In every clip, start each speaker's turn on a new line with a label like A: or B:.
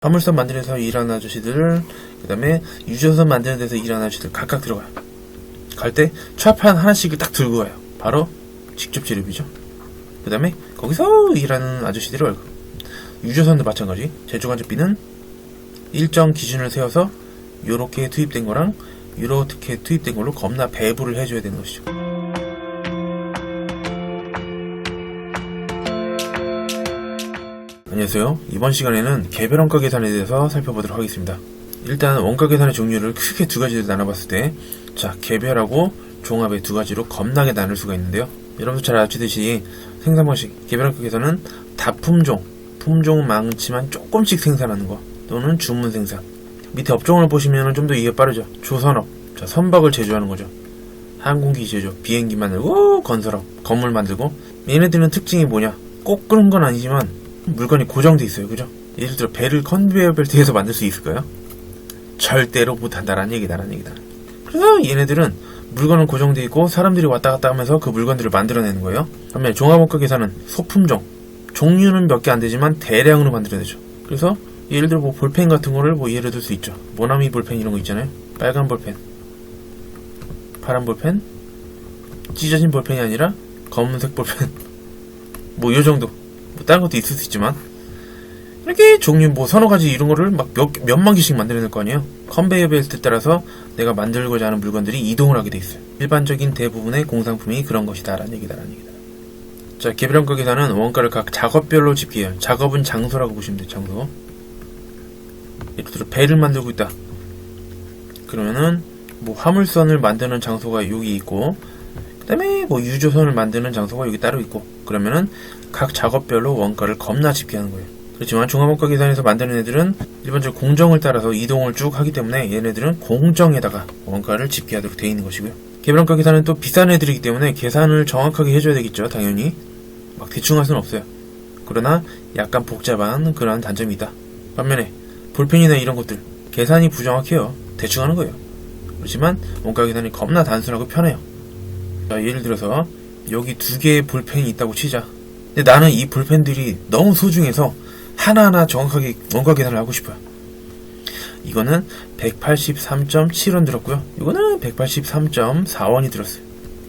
A: 화물선 만드는 데서 일하는 아저씨들, 그 다음에 유조선 만드는 데서 일하는 아저씨들 각각 들어가요. 갈 때 좌판 하나씩을 딱 들고 가요. 바로 직접 지급이죠. 그 다음에 거기서 일하는 아저씨들의 월급. 유조선도 마찬가지. 제조간접비는 일정 기준을 세워서 요렇게 투입된 거랑 요렇게 투입된 걸로 겁나 배부를 해줘야 되는 것이죠. 안녕하세요. 이번 시간에는 개별 원가 계산에 대해서 살펴보도록 하겠습니다. 일단 원가 계산의 종류를 크게 두 가지로 나눠봤을 때, 자, 개별하고 종합의 두 가지로 겁나게 나눌 수가 있는데요. 여러분도 잘 아시듯이 생산 방식, 개별 원가 계산은 다품종, 품종 많지만 조금씩 생산하는 거, 또는 주문 생산. 밑에 업종을 보시면 좀 더 이해가 빠르죠. 조선업, 자, 선박을 제조하는 거죠. 항공기 제조, 비행기 만들고, 건설업, 건물 만들고. 얘네들은 특징이 뭐냐? 꼭 그런 건 아니지만 물건이 고정돼 있어요. 그죠? 예를 들어 배를 컨베이어 벨트에서 만들 수 있을까요? 절대로 못한다라는 얘기다. 그래서 얘네들은 물건은 고정돼 있고 사람들이 왔다 갔다 하면서 그 물건들을 만들어내는 거예요. 반면에 종합원가 계산은 소품종, 종류는 몇 개 안 되지만 대량으로 만들어내죠. 그래서 예를 들어 뭐 볼펜 같은 거를 뭐 예를 들 수 있죠. 모나미 볼펜 이런 거 있잖아요. 빨간 볼펜, 파란 볼펜, 찢어진 볼펜이 아니라 검은색 볼펜, 뭐 요 정도. 뭐 다른 것도 있을 수 있지만 이렇게 종류 뭐 서너 가지 이런 거를 막 몇만 개씩 만들어낼 거 아니에요. 컨베이어 벨트 따라서 내가 만들고자 하는 물건들이 이동을 하게 돼 있어요. 일반적인 대부분의 공산품이 그런 것이다 라는 얘기다. 자, 개별 원가 계산은 원가를 각 작업별로 집계해요. 작업은 장소라고 보시면 돼요. 장소. 예를 들어 배를 만들고 있다. 그러면은 뭐 화물선을 만드는 장소가 여기 있고, 그 다음에 뭐 유조선을 만드는 장소가 여기 따로 있고, 그러면은 각 작업별로 원가를 겁나 집계하는 거예요. 그렇지만 종합원가 계산에서 만드는 애들은 일반적으로 공정을 따라서 이동을 쭉 하기 때문에 얘네들은 공정에다가 원가를 집계하도록 되어 있는 것이고요. 개별 원가 계산은 또 비싼 애들이기 때문에 계산을 정확하게 해줘야 되겠죠. 당연히 막 대충 할 수는 없어요. 그러나 약간 복잡한 그런 단점이 있다. 반면에 볼펜이나 이런 것들 계산이 부정확해요. 대충 하는 거예요. 그렇지만 원가 계산이 겁나 단순하고 편해요. 자, 예를 들어서 여기 두 개의 볼펜이 있다고 치자. 근데 나는 이 볼펜들이 너무 소중해서 하나하나 정확하게 원가 계산을 하고 싶어요. 이거는 183.7원 들었고요. 이거는 183.4원이 들었어요.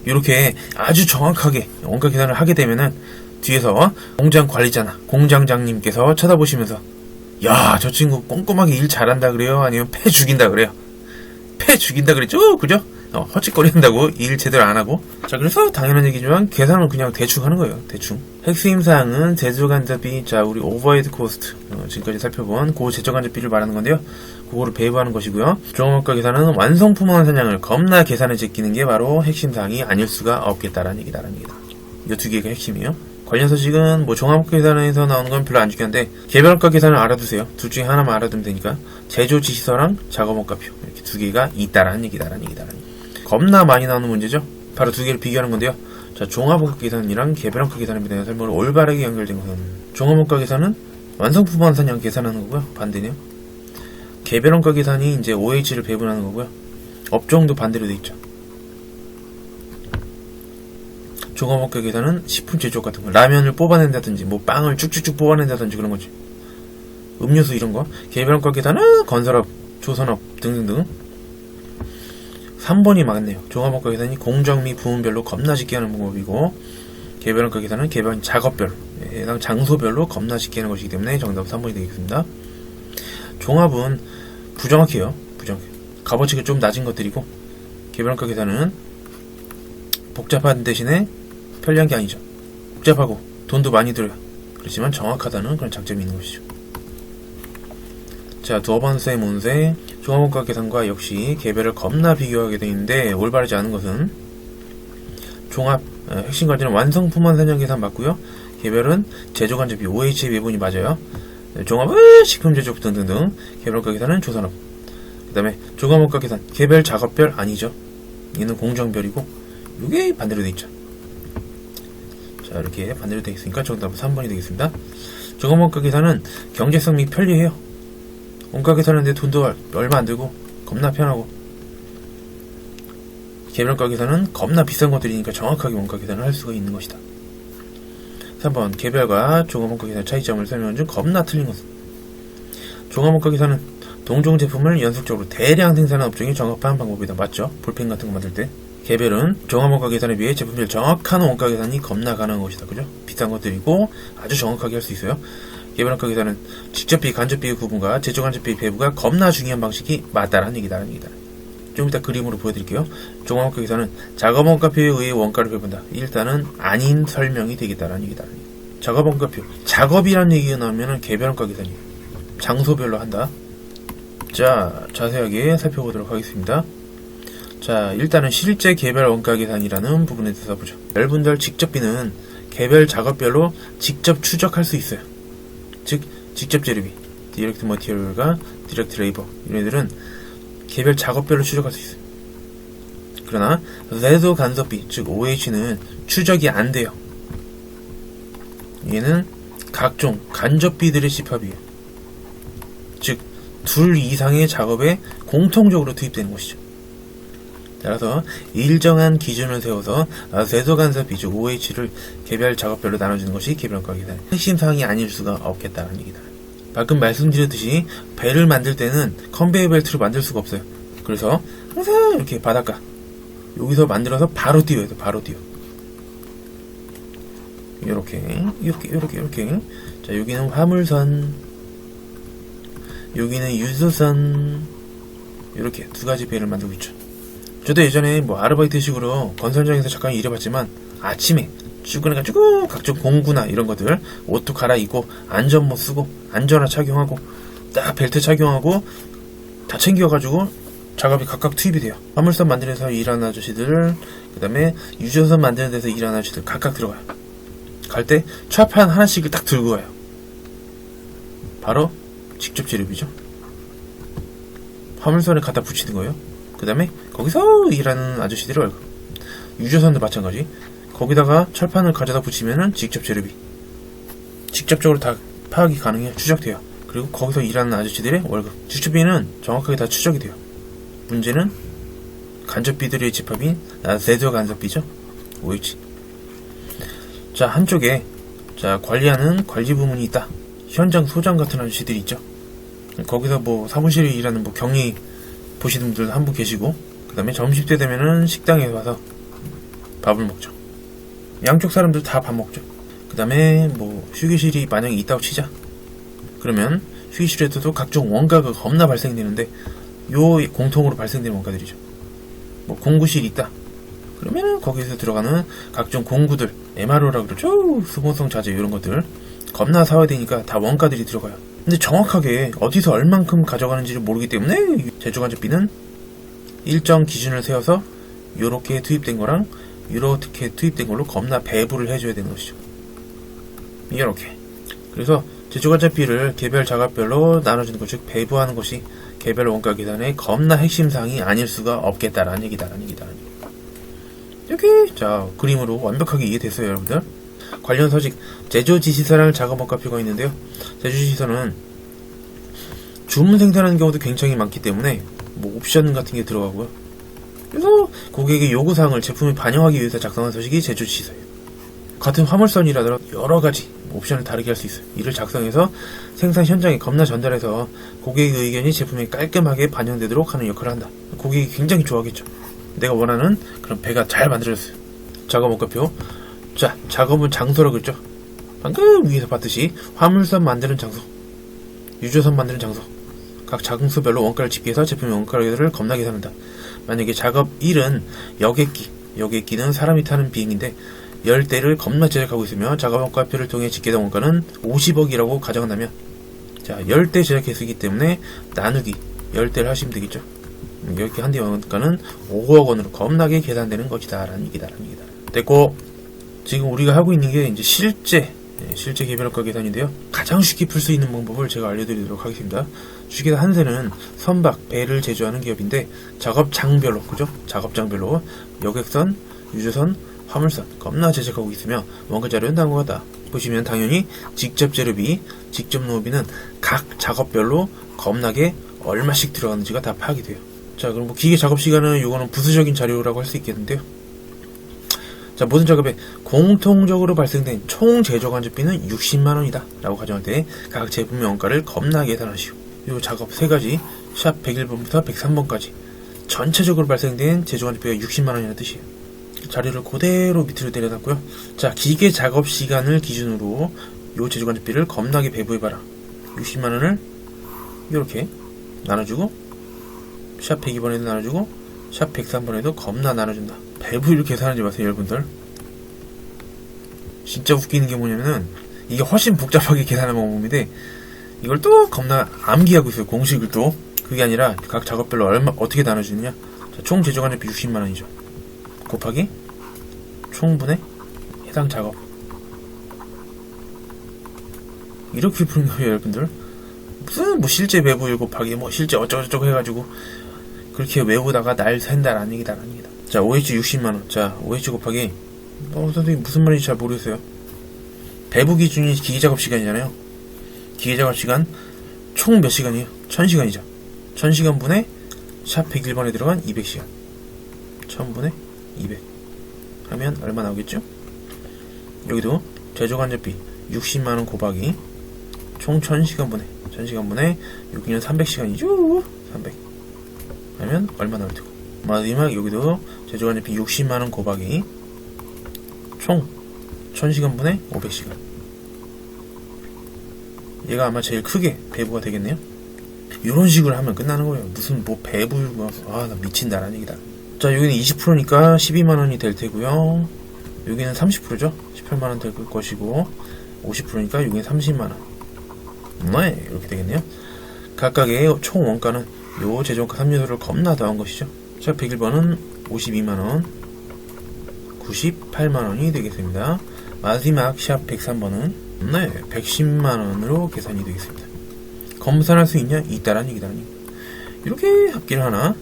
A: 이렇게 아주 정확하게 원가 계산을 하게 되면은 뒤에서 공장 관리자나 공장장님께서 쳐다보시면서, 야, 저 친구 꼼꼼하게 일 잘한다 그래요? 아니면 패 죽인다 그래요? 패 죽인다 그랬죠? 그죠? 헛짓거린다고 일 제대로 안 하고. 자, 그래서 당연한 얘기지만 계산은 그냥 대충 하는 거예요. 대충. 핵심 사항은 제조간접비. 자, 우리 오버헤드 코스트, 지금까지 살펴본 그 제조간접비를 말하는 건데요. 그거를 배부하는 것이고요. 종합원가 계산은 완성품 환산량을 겁나 계산해 제끼는 게 바로 핵심 사항이 아닐 수가 없겠다라는 얘기다. 이 두 개가 핵심이에요. 관련 소식은 뭐 종합원가 계산에서 나오는 건 별로 안 중요한데 개별원가 계산을 알아두세요. 둘 중에 하나만 알아두면 되니까. 제조 지시서랑 작업원가표, 이렇게 두 개가 있다라는 얘기다. 겁나 많이 나오는 문제죠. 바로 두 개를 비교하는 건데요. 자, 종합원가 계산이랑 개별원가 계산에 대한 설명을 올바르게 연결된 것은, 종합원가 계산은 완성품 환산량 계산하는 거고요. 반대네요. 개별원가 계산이 이제 OH를 배분하는 거고요. 업종도 반대로 돼 있죠. 종합원가 계산은 식품 제조 같은 거, 라면을 뽑아낸다든지 뭐 빵을 쭉쭉쭉 뽑아낸다든지 그런 거지. 음료수 이런 거. 개별원가 계산은 건설업, 조선업 등등등. 3번이 맞네요. 종합원가 계산이 공정 및 부문별로 겁나 쉽게 하는 방법이고, 개별원가 계산은 개별 작업별, 해당 장소별로 겁나 쉽게 하는 것이기 때문에 정답은 3번이 되겠습니다. 종합은 부정확해요. 값어치가 좀 낮은 것들이고, 개별원가 계산은 복잡한 대신에 편리한 게 아니죠. 복잡하고 돈도 많이 들어요. 그렇지만 정확하다는 그런 장점이 있는 것이죠. 자, 두 번째 문제. 종합원가 계산과 역시 개별을 겁나 비교하게 되어 있는데 올바르지 않은 것은, 종합 핵심 과제는 완성품 환산량 계산 맞고요. 개별은 제조간접비 OH의 배분이 맞아요. 종합은 식품 제조 등등등. 개별원가 계산은 조선업. 그 다음에 종합원가 계산 개별 작업별 아니죠. 얘는 공정별이고 이게 반대로 되어 있죠. 자, 이렇게 반대로 되어 있으니까 정답은 3번이 되겠습니다. 종합원가 계산은 경제성 및 편리해요. 원가 계산하는데 돈도 얼마 안 들고 겁나 편하고, 개별원가 계산은 겁나 비싼 것들이니까 정확하게 원가 계산을 할 수가 있는 것이다. 3번 개별과 종합원가 계산 차이점을 설명한 중 겁나 틀린 것은, 종합원가 계산은 동종 제품을 연속적으로 대량 생산하는 업종이 정합한 방법이다. 맞죠? 볼펜 같은 거 만들 때. 개별은 종합원가 계산에 비해 제품별 정확한 원가 계산이 겁나 가능한 것이다. 그죠? 비싼 것들이고 아주 정확하게 할 수 있어요. 개별원가 계산은 직접비, 간접비의 구분과 제조간접비의 배부가 겁나 중요한 방식이 맞다라는 얘기다. 좀 이따 그림으로 보여드릴게요. 종합원가 계산은 작업원가표에 의해 원가를 배분다. 일단은 아닌 설명이 되겠다라는 얘기다. 작업원가표. 작업이라는 얘기가 나오면 개별원가 계산이에요. 장소별로 한다. 자, 자세하게 살펴보도록 하겠습니다. 자, 일단은 실제 개별 원가 계산이라는 부분에 대해서 보죠. 여러분들 직접비는 개별 작업별로 직접 추적할 수 있어요. 즉, 직접 재료비, 디렉트 머티리얼과 디렉트 레이버 이런 애들은 개별 작업별로 추적할 수 있어요. 그러나 세조 간섭비, 즉 OH는 추적이 안 돼요. 얘는 각종 간접비들의 집합이에요. 즉, 둘 이상의 작업에 공통적으로 투입되는 것이죠. 따라서 일정한 기준을 세워서 세조간섭비, 즉 OH를 개별 작업별로 나눠주는 것이 개별원가 계산의 핵심 사항이 아닐 수가 없겠다는 얘기다. 방금 말씀드렸듯이 배를 만들 때는 컨베이어 벨트로 만들 수가 없어요. 그래서 항상 이렇게 바닷가 여기서 만들어서 바로 띄워야 돼. 바로 띄워. 이렇게. 자, 여기는 화물선, 여기는 유조선, 이렇게 두 가지 배를 만들고 있죠. 저도 예전에 아르바이트식으로 건설장에서 잠깐 일해봤지만 아침에 출근해가지고 각종 공구나 이런 것들 옷도 갈아입고 안전모 쓰고 안전화 착용하고 딱 벨트 착용하고 다 챙겨가지고 작업이 각각 투입이 돼요. 화물선 만드는 데서 일하는 아저씨들, 그 다음에 유조선 만드는 데서 일하는 아저씨들 각각 들어가요. 갈 때 철판 하나씩을 딱 들고 가요. 바로 직접 재료비죠. 화물선에 갖다 붙이는 거예요. 그 다음에 거기서 일하는 아저씨들의 월급. 유조선도 마찬가지. 거기다가 철판을 가져다 붙이면은 직접 재료비. 직접적으로 다 파악이 가능해요. 추적돼요. 그리고 거기서 일하는 아저씨들의 월급. 직접비는 정확하게 다 추적이 돼요. 문제는 간접비들의 집합인 세조 간접비죠. OH. 자, 한쪽에 관리하는 관리 부문이 있다. 현장 소장 같은 아저씨들이 있죠. 거기서 사무실에 일하는 경리 보시는 분들 한 분 계시고, 그 다음에 점심때 되면은 식당에 와서 밥을 먹죠. 양쪽 사람들 다 밥 먹죠. 그 다음에 휴게실이 만약에 있다고 치자. 그러면 휴게실에서도 각종 원가가 겁나 발생되는데 요 공통으로 발생되는 원가들이죠. 공구실이 있다. 그러면은 거기서 들어가는 각종 공구들, MRO라고 그러죠. 수보성 자재 이런 것들 겁나 사와야 되니까 다 원가들이 들어가요. 근데 정확하게 어디서 얼만큼 가져가는지를 모르기 때문에 제조간접비는 일정 기준을 세워서 요렇게 투입된 거랑 요렇게 투입된 걸로 겁나 배부를 해줘야 되는 것이죠. 이렇게. 그래서 제조간접비를 개별 작업별로 나눠주는 것, 즉 배부하는 것이 개별 원가 계산의 겁나 핵심 사항이 아닐 수가 없겠다라는 얘기다라는 얘기다. 이렇게 자, 그림으로 완벽하게 이해됐어요, 여러분들. 관련 서식, 제조지시서라는 작업원가표가 있는데요. 제조지시서는 주문 생산하는 경우도 굉장히 많기 때문에 옵션 같은 게 들어가고요. 그래서 고객의 요구사항을 제품에 반영하기 위해서 작성한 서식이 제조지시서예요. 같은 화물선이라더라도 여러 가지 옵션을 다르게 할 수 있어요. 이를 작성해서 생산 현장에 겁나 전달해서 고객의 의견이 제품에 깔끔하게 반영되도록 하는 역할을 한다. 고객이 굉장히 좋아하겠죠. 내가 원하는 그런 배가 잘 만들어졌어요. 작업원가표. 자, 작업은 장소라고 했죠. 방금 위에서 봤듯이 화물선 만드는 장소, 유조선 만드는 장소, 각 장소별로 원가를 집계해서 제품의 원가를 겁나 계산한다. 만약에 작업 1은 여객기는 사람이 타는 비행인데 10대를 겁나 제작하고 있으며 작업원가표를 통해 집계된 원가는 50억이라고 가정한다면, 자, 10대 제작했기 때문에 나누기 10대를 하시면 되겠죠. 이렇게 한 대 원가는 5억 원으로 겁나게 계산되는 것이다 라는 얘기다. 됐고, 지금 우리가 하고 있는 게 이제 실제 개별원가 계산인데요. 가장 쉽게 풀 수 있는 방법을 제가 알려드리도록 하겠습니다. 주식회사 한세는 선박, 배를 제조하는 기업인데 작업장별로, 그죠? 작업장별로 여객선, 유조선, 화물선 겁나 제작하고 있으며 원가 자료는 다음과 같다. 보시면 당연히 직접 재료비, 직접 노무비는 각 작업별로 겁나게 얼마씩 들어가는지가 다 파악이 돼요. 자, 그럼 기계 작업 시간은 이거는 부수적인 자료라고 할 수 있겠는데요. 자, 모든 작업에 공통적으로 발생된 총 제조간접비는 60만원이다 라고 가정할 때 각 제품의 원가를 겁나 계산하시오. 요 작업 3가지 샵 101번부터 103번까지 전체적으로 발생된 제조관리비가 60만원이라는 뜻이에요. 자료를 그대로 밑으로 내려놨고요. 자, 기계 작업 시간을 기준으로 요 제조관리비를 겁나게 배부해봐라. 60만원을 이렇게 나눠주고 샵 102번에도 나눠주고 샵 103번에도 겁나 나눠준다. 배부를 계산하지 마세요, 여러분들. 진짜 웃기는 게 뭐냐면은 이게 훨씬 복잡하게 계산하는 방법인데 이걸 또 겁나 암기하고 있어요, 공식을 또. 그게 아니라 각 작업별로 어떻게 나눠주느냐. 자, 총 제조관리비 60만원이죠. 곱하기 총분의 해당 작업. 이렇게 푸는 거예요, 여러분들. 무슨 뭐 실제 매부율 곱하기 뭐 실제 어쩌고저쩌고 해가지고 그렇게 외우다가 날 샌다라는 얘기다. 자, OH 60만원. 자, OH 곱하기 선생님 무슨 말인지 잘 모르겠어요. 배부 기준이 기계작업 시간이잖아요. 기계작업 시간 총 몇 시간이에요? 1000시간이죠. 1000시간 분의 샵 101번에 들어간 200시간. 1000분의 200 하면 얼마 나오겠죠? 여기도 제조관리비 60만원 곱하기 총 1000시간 분의 6년 300시간이죠. 300 하면 얼마 나올 테고. 마지막 여기도 제조관리비 60만원 곱하기 총 1000시간 분의 500시간. 얘가 아마 제일 크게 배부가 되겠네요. 이런 식으로 하면 끝나는 거예요. 무슨 뭐 배부가 나 미친다라는 얘기다. 자, 여기는 20%니까 12만원이 될 테고요. 여기는 30%죠. 18만원 될 것이고 50%니까 여기는 30만원. 네, 이렇게 되겠네요. 각각의 총 원가는 요 제조원가 3요소를 겁나 더한 것이죠. 자, 101번은 52만원 98만원이 되겠습니다. 마지막 샵 103번은 110만원으로 계산이 되겠습니다. 검산할 수 있냐? 있다라는 얘기다. 이렇게 합계를 하나,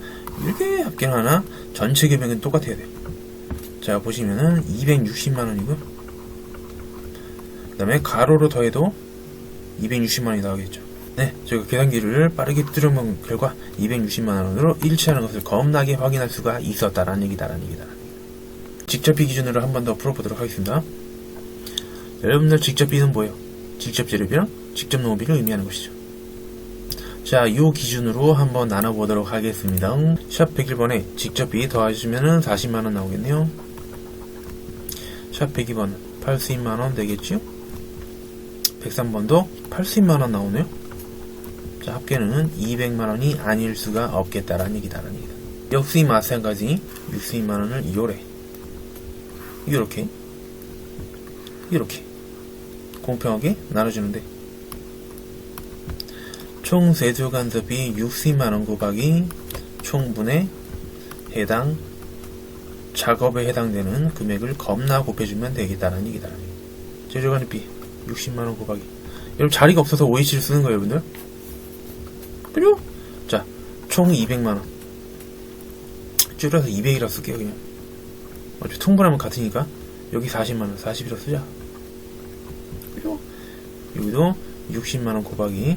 A: 이렇게 합계를 하나, 전체 금액은 똑같아야 돼요. 자, 보시면은 260만원이고요. 그 다음에 가로로 더해도 260만원이 나오겠죠. 네, 저희가 계산기를 빠르게 뚫어본 결과 260만원으로 일치하는 것을 겁나게 확인할 수가 있었다라는 얘기다. 직접비 기준으로 한 번 더 풀어보도록 하겠습니다. 여러분들 직접비는 뭐예요? 직접 재료비랑 직접 농업비를 의미하는 것이죠. 자, 요 기준으로 한번 나눠보도록 하겠습니다. 샵 101번에 직접비 더하시면은 40만원 나오겠네요. 샵 102번은 82만원 되겠죠? 103번도 82만원 나오네요. 자, 합계는 200만원이 아닐 수가 없겠다라는 얘기다. 역시 마찬가지 60만원을 이렇게 공평하게 나눠주는데 총 제조간섭비 60만원 곱하기 총분의 해당 작업에 해당되는 금액을 겁나 곱해주면 되겠다는 얘기다. 제조간섭비 60만원 곱하기, 여러분 자리가 없어서 OH를 쓰는 거예요, 여러분들. 그죠? 자, 총 200만원 줄여서 200이라 쓸게요. 그냥 어차피 통분하면 같으니까 여기 40만원 40이라 쓰자. 그죠? 여기도 60만원 곱하기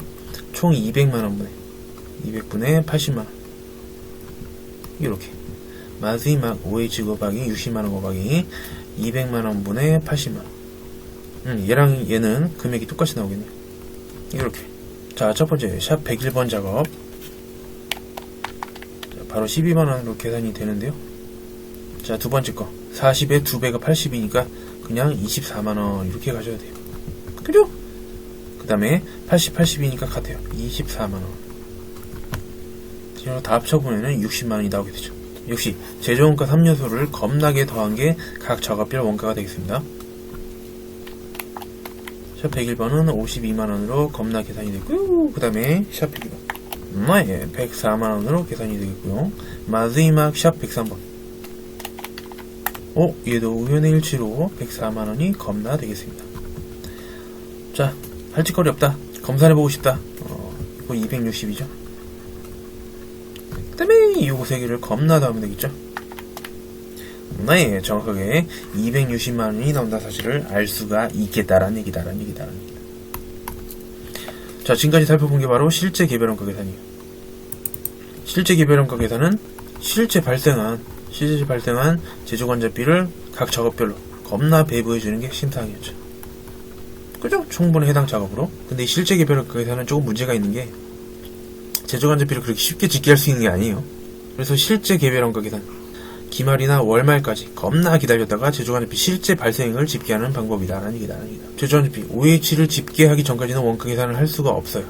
A: 총 200만원 분의 200분의 80만원. 이렇게 마지막 OH 곱하기 60만원 곱하기 200만원 분의 80만원. 얘랑 얘는 금액이 똑같이 나오겠네요. 이렇게. 자, 첫번째 샵 101번 작업. 자, 바로 12만원으로 계산이 되는데요. 자, 두번째 거 40에 2배가 80이니까 그냥 24만원 이렇게 가셔야 돼요. 그죠? 그 다음에 80, 80이니까 같아요. 24만원. 다 합쳐보면 60만원이 나오게 되죠. 역시 제조원가 3요소를 겁나게 더한 게 각 작업별 원가가 되겠습니다. 샵 101번은 52만원으로 겁나 계산이 되고요. 그 다음에 샵 102번 104만원으로 계산이 되겠고요. 마지막 샵 103번 얘도 우연의 일치로 104만원이 겁나 되겠습니다. 자, 할 짓거리 없다, 검사해보고 싶다, 이거 260이죠. 그 다음에 요거 3개를 겁나 더하면 되겠죠. 네, 정확하게 260만원이 나온다 사실을 알 수가 있겠다라는 얘기다. 자, 지금까지 살펴본 게 바로 실제 개별원가 계산이에요. 실제 개별원가 계산은 실제 발생한 제조관자비를 각 작업별로 겁나 배부해주는 게 신탕이었죠. 그죠? 총분의 해당 작업으로. 근데 이 실제 개별원가 계산은 조금 문제가 있는 게 제조간접비를 그렇게 쉽게 집계할 수 있는 게 아니에요. 그래서 실제 개별 원가 계산, 기말이나 월말까지 겁나 기다렸다가 제조간접비 실제 발생을 집계하는 방법이다라는 얘기다. 제조간접비 OH를 집계하기 전까지는 원가 계산을 할 수가 없어요.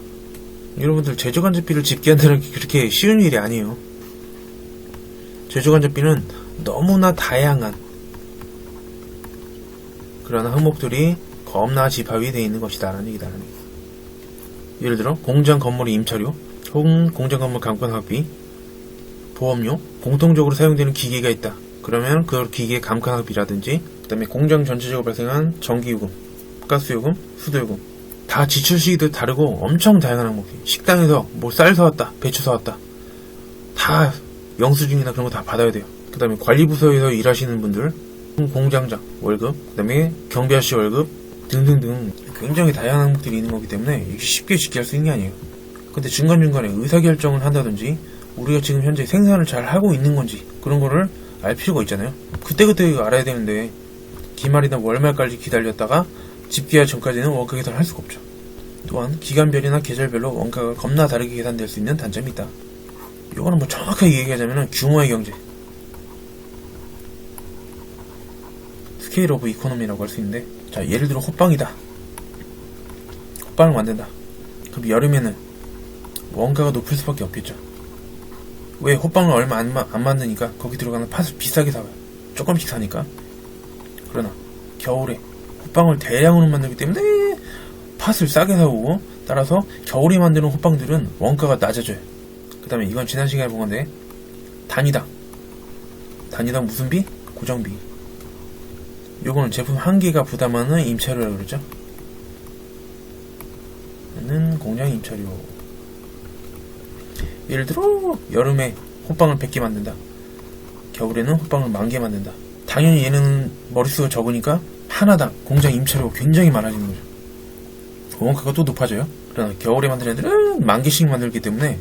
A: 여러분들 제조간접비를 집계한다는 게 그렇게 쉬운 일이 아니에요. 제조간접비는 너무나 다양한 그런 항목들이 겁나 집합이 되어 있는 것이다라는 얘기다. 예를 들어 공장 건물의 임차료, 혹은 공장 건물 감가상각비, 보험료, 공통적으로 사용되는 기계가 있다. 그러면 그 기계의 감가상각비라든지, 그 다음에 공장 전체적으로 발생한 전기요금, 가스요금, 수도요금, 다 지출 시기도 다르고 엄청 다양한 항목이. 식당에서 뭐 쌀 사왔다, 배추 사왔다, 다 영수증이나 그런 거 다 받아야 돼요. 그 다음에 관리부서에서 일하시는 분들, 공장장 월급, 그 다음에 경비아저씨 월급 등등등 굉장히 다양한 항목들이 있는 거기 때문에 쉽게 집계할 수 있는 게 아니에요. 근데 중간중간에 의사결정을 한다든지 우리가 지금 현재 생산을 잘 하고 있는 건지 그런 거를 알 필요가 있잖아요. 그때그때 알아야 되는데 기말이나 월말까지 기다렸다가 집계하기 전까지는 원가 계산을 할 수가 없죠. 또한 기간별이나 계절별로 원가가 겁나 다르게 계산될 수 있는 단점이 있다. 이거는 뭐 정확하게 얘기하자면 규모의 경제, 스케일 오브 이코노미라고 할 수 있는데, 자 예를 들어 호빵이다. 호빵을 만든다. 그럼 여름에는 원가가 높을 수밖에 없겠죠. 왜? 호빵을 얼마 안 만드니까 거기 들어가는 팥을 비싸게 사와요. 조금씩 사니까. 그러나 겨울에 호빵을 대량으로 만들기 때문에 팥을 싸게 사오고, 따라서 겨울에 만드는 호빵들은 원가가 낮아져요. 그 다음에 이건 지난 시간에 본 건데, 단위당 무슨 비? 고정비. 요거는 제품 한 개가 부담하는 임차료라고 그러죠. 는 공장 임차료. 예를 들어 여름에 호빵을 100개 만든다. 겨울에는 호빵을 10,000개 만든다. 당연히 얘는 머릿수가 적으니까 하나당 공장 임차료가 굉장히 많아지는 거죠. 원가가 또 높아져요. 그러나 겨울에 만드는 애들은 10,000개씩 만들기 때문에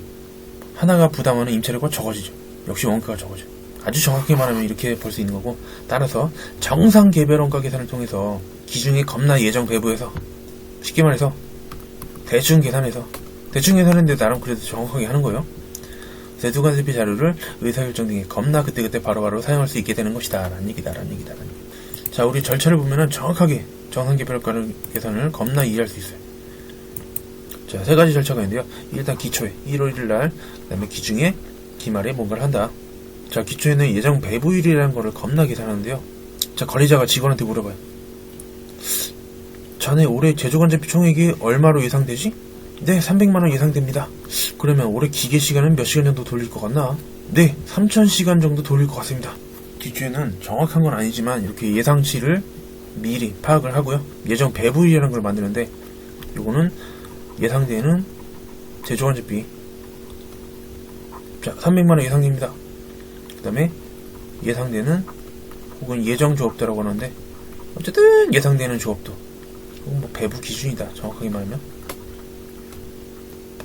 A: 하나가 부담하는 임차료가 적어지죠. 역시 원가가 적어져. 아주 정확히 말하면 이렇게 볼 수 있는 거고, 따라서 정상 개별 원가 계산을 통해서 기준에 겁나 예정 배부해서, 쉽게 말해서 대충 계산했는데 나름 그래도 정확하게 하는 거예요. 제조간접비 자료를 의사결정 등에 겁나 그때그때 바로바로 사용할 수 있게 되는 것이다 라는 얘기다. 자, 우리 절차를 보면은 정확하게 정상 개별 원가 계산을 겁나 이해할 수 있어요. 자, 3가지 절차가 있는데요. 일단 기초에 1월 1일날, 그 다음에 기중에, 기말에 뭔가를 한다. 자, 기초에는 예정 배부일이라는 거를 겁나 계산하는데요. 자, 관리자가 직원한테 물어봐요. 자네 올해 제조간접비 총액이 얼마로 예상되지? 네, 300만원 예상됩니다. 그러면 올해 기계시간은 몇 시간 정도 돌릴 것 같나? 네, 3000시간 정도 돌릴 것 같습니다. 기초에는 정확한 건 아니지만 이렇게 예상치를 미리 파악을 하고요. 예정 배부일이라는 걸 만드는데, 요거는 예상되는 제조간접비. 자, 300만원 예상됩니다. 그 다음에 예상되는 혹은 예정 조업도라고 하는데, 어쨌든 예상되는 조업도, 혹은 뭐 배부 기준이다 정확하게 말하면.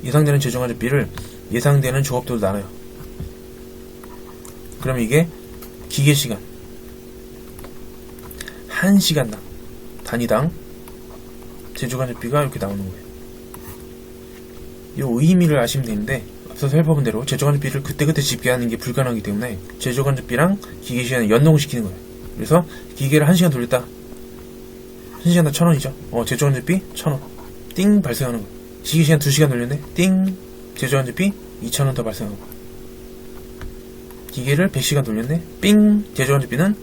A: 예상되는 제조간접비를 예상되는 조업도로 나눠요. 그럼 이게 기계시간 1시간당 단위당 제조간접비가 이렇게 나오는 거예요. 이 의미를 아시면 되는데, 앞서 살펴본 대로 제조간접비를 그때그때 집계하는 게 불가능하기 때문에 제조간접비랑 기계시간을 연동시키는 거예요. 그래서 기계를 1시간 돌렸다. 1시간당 1,000원이죠. 제조간접비 1,000원. 띵 발생하는 거예요. 기계시간 2시간 돌렸네. 띵 제조간접비 2,000원 더 발생하고. 기계를 100시간 돌렸네. 삥 제조간접비는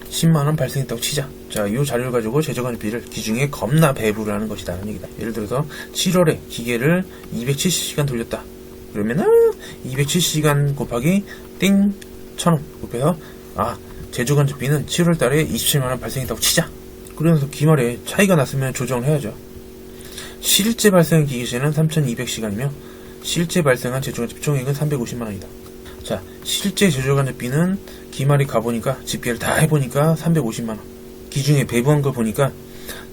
A: 10만원 발생했다고 치자. 자, 이 자료를 가지고 제조간접비를 기중에 겁나 배부를 하는 것이다 라는 얘기다. 예를 들어서 7월에 기계를 270시간 돌렸다. 그러면은 270시간 곱하기 띵 1,000원 곱해서, 제조간접비는 7월달에 27만원 발생했다고 치자. 그러면서 기말에 차이가 났으면 조정을 해야죠. 실제 발생한 기계시간은 3,200시간이며 실제 발생한 제조간접비 총액은 350만원이다. 자, 실제 제조간접비는 기말이 가보니까 집계를 다 해보니까 350만원. 기중에 배부한 걸 보니까,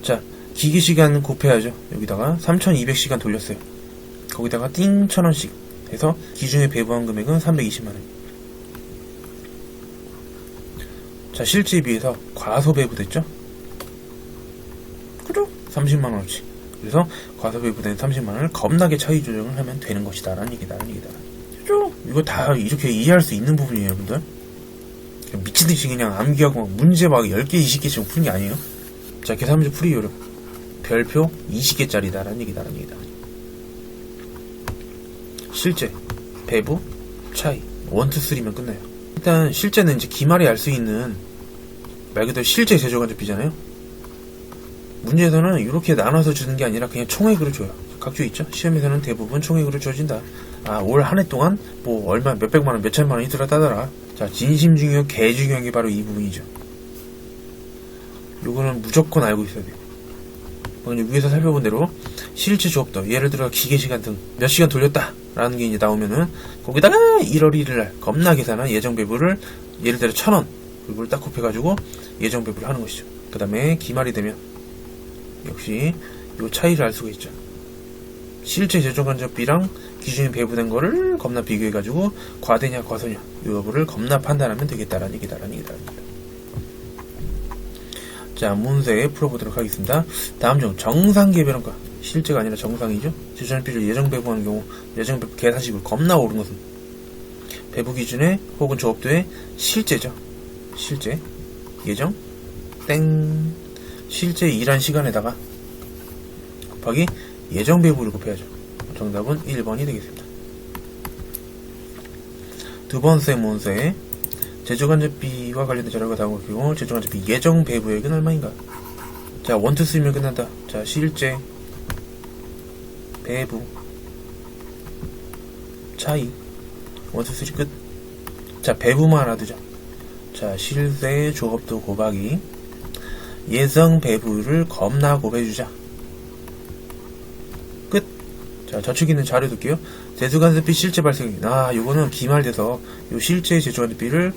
A: 자, 기계시간 곱해야죠. 여기다가 3,200시간 돌렸어요. 거기다가 띵 1,000원씩 해서 기중에 배부한 금액은 320만원. 자, 실제에 비해서 과소 배부됐죠? 그죠? 30만원어치. 그래서 과소배부된 30만원을 겁나게 차이 조정을 하면 되는 것이다 라는 얘기다. 그죠? 이거 다 이렇게 이해할 수 있는 부분이에요, 여러분들. 미친듯이 그냥 암기하고 문제 막 10개, 20개씩 푸는 게 아니에요. 자, 계산문제 풀이 요령. 별표 20개짜리다 라는 얘기다. 실제, 배부, 차이, 1, 2, 3면 끝나요. 일단 실제는 이제 기말이 알 수 있는 말 그대로 실제 제조간접비잖아요. 문제에서는 이렇게 나눠서 주는 게 아니라 그냥 총액으로 줘요. 각주 있죠? 시험에서는 대부분 총액으로 줘진다. 올 한 해 동안 뭐 얼마 몇백만원 몇천만원 있더라 따더라. 자, 진심 중요 개 중요한 게 바로 이 부분이죠. 요거는 무조건 알고 있어야 돼요. 이제 위에서 살펴본 대로 실제 조업도 예를 들어 기계시간 등 몇 시간 돌렸다 라는 게 이제 나오면은 거기다가 1월 1일날 겁나 계산한 예정 배부를 예를 들어 1,000원 그걸 딱 곱해가지고 예정 배부를 하는 것이죠. 그 다음에 기말이 되면 역시 요 차이를 알 수가 있죠. 실제 제조간접비랑 기준이 배부된 거를 겁나 비교해가지고 과대냐 과소냐 요 여부를 겁나 판단하면 되겠다라는 얘기다. 자, 문제 풀어보도록 하겠습니다. 다음 중 정상 개별원가 실제가 아니라 정상이죠. 제조간접비를 예정 배부하는 경우 예정 배부 계산식으로 겁나 오른 것은 배부 기준에 혹은 조업도의 실제죠. 실제 예정 땡 실제 일한 시간에다가 곱하기 예정 배부를 곱해야죠. 정답은 1번이 되겠습니다. 두 번째 문제 제조간접비와 관련된 자료가 다음과 경우 제조간접비 예정 배부액은 얼마인가? 자, 1, 2, 3면 끝난다. 자, 실제 배부 차이 1, 2, 3 끝. 자, 배부만 알아두죠. 자, 실제 조업도 곱하기 예정 배부를 겁나 곱해주자. 끝. 자, 저축 있는 자료 둘게요. 제조간접비 실제 발생. 요거는 기말돼서 요 실제 제조간접비를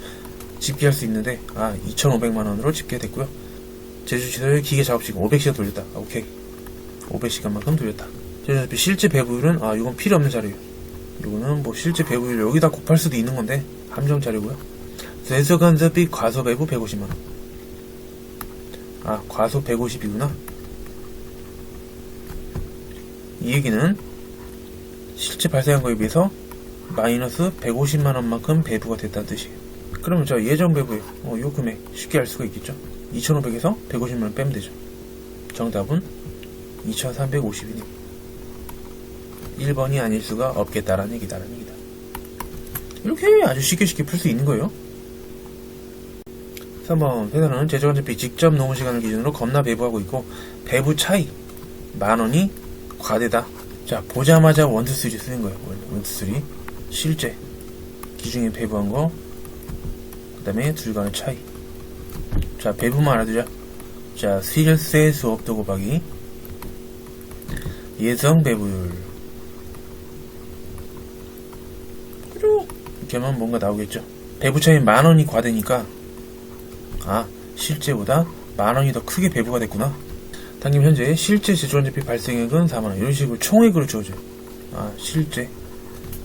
A: 집계할 수 있는데 2,500만원으로 집계됐고요. 제조시설 기계 작업시간 500시간 돌렸다. 오케이. 500시간만큼 돌렸다. 제조간접비 실제 배부율은 요건 필요 없는 자료예요. 요거는 뭐 실제 배부율 여기다 곱할 수도 있는 건데 함정 자료고요. 제조간접비 과소 배부 150만원. 과소 150이구나. 이 얘기는 실제 발생한 거에 비해서 마이너스 150만원만큼 배부가 됐다는 뜻이에요. 그러면 저 예정 배부에 요 금액 쉽게 알 수가 있겠죠. 2,500에서 150만원 빼면 되죠. 정답은 2,350이네요. 1번이 아닐 수가 없겠다라는 얘기다. 이렇게 아주 쉽게 풀 수 있는 거예요. 3번 회사는 제조간접비 직접 노무시간을 기준으로 겁나 배부하고 있고 배부 차이 만원이 과대다. 자, 보자마자 1, 2, 3 쓰는 거예요. 1, 2, 3 실제 기준에 배부한 거 그 다음에 둘 간의 차이. 자, 배부만 알아두자. 자, 실세 수업도 곱하기 예정 배부율 이렇게 하면 뭔가 나오겠죠. 배부 차이 만원이 과대니까 실제보다 만원이 더 크게 배부가 됐구나. 당김 현재 실제 제조간접비 발생액은 4만원. 이런 식으로 총액으로 주어져요. 실제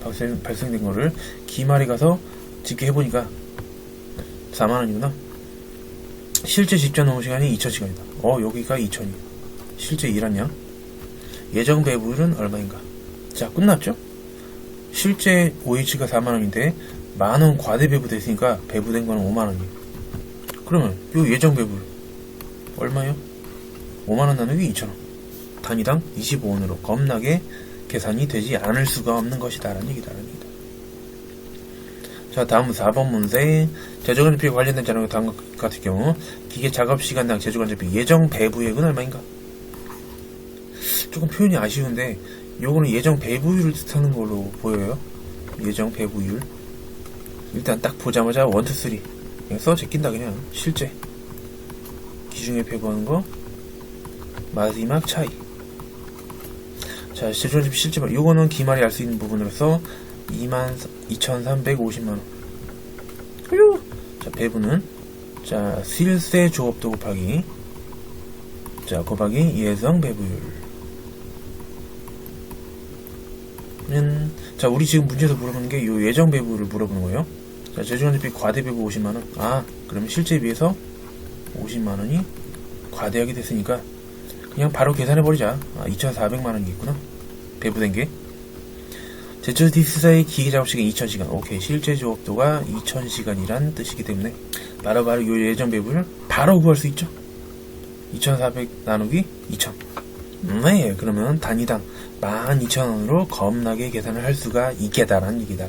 A: 발생된 거를 기말에 가서 집계해보니까 4만원이구나. 실제 직전 노무 시간이 2,000시간이다. 여기가 2,000이에요. 실제 일한 양. 예정 배부율은 얼마인가? 자, 끝났죠? 실제 OH가 4만원인데 만원 과대 배부됐으니까 배부된 거는 5만원이에요. 그러면 요 예정 배부율 얼마요? 5만원 나누기 2,000원. 단위당 25원으로 겁나게 계산이 되지 않을 수가 없는 것이다 라는 얘기다. 자, 다음 4번 문제 제조간접비 관련된 자료가 다음 것 같은 경우 기계 작업시간당 제조간접비 예정 배부액은 얼마인가? 조금 표현이 아쉬운데 요거는 예정 배부율을 뜻하는 걸로 보여요. 예정 배부율 일단 딱 보자마자 1, 2, 3 그냥 써 제낀다. 그냥 실제 기준에 배부하는 거 마지막 차이. 자, 제조간접비 실제 요거는 기말이 알 수 있는 부분으로서 22,350만원. 자, 배부는 자, 실세 조업도 곱하기 곱하기 예정 배부율. 자, 우리 지금 문제에서 물어보는 게 요 예정 배부를 물어보는 거예요. 자, 제조간접비 과대 배부 50만원. 그러면 실제에 비해서 50만원이 과대하게 됐으니까 그냥 바로 계산해버리자. 2,400만원이 있구나. 배부된 게. 제초디스사의 기계 작업시간 2,000시간. 오케이. 실제 작업도가 2,000시간이란 뜻이기 때문에 바로바로 요 예전 배분을 바로 구할 수 있죠. 2,400 나누기 2,000. 네, 그러면 단위당 12,000원으로 겁나게 계산을 할 수가 있겠다란 얘기다.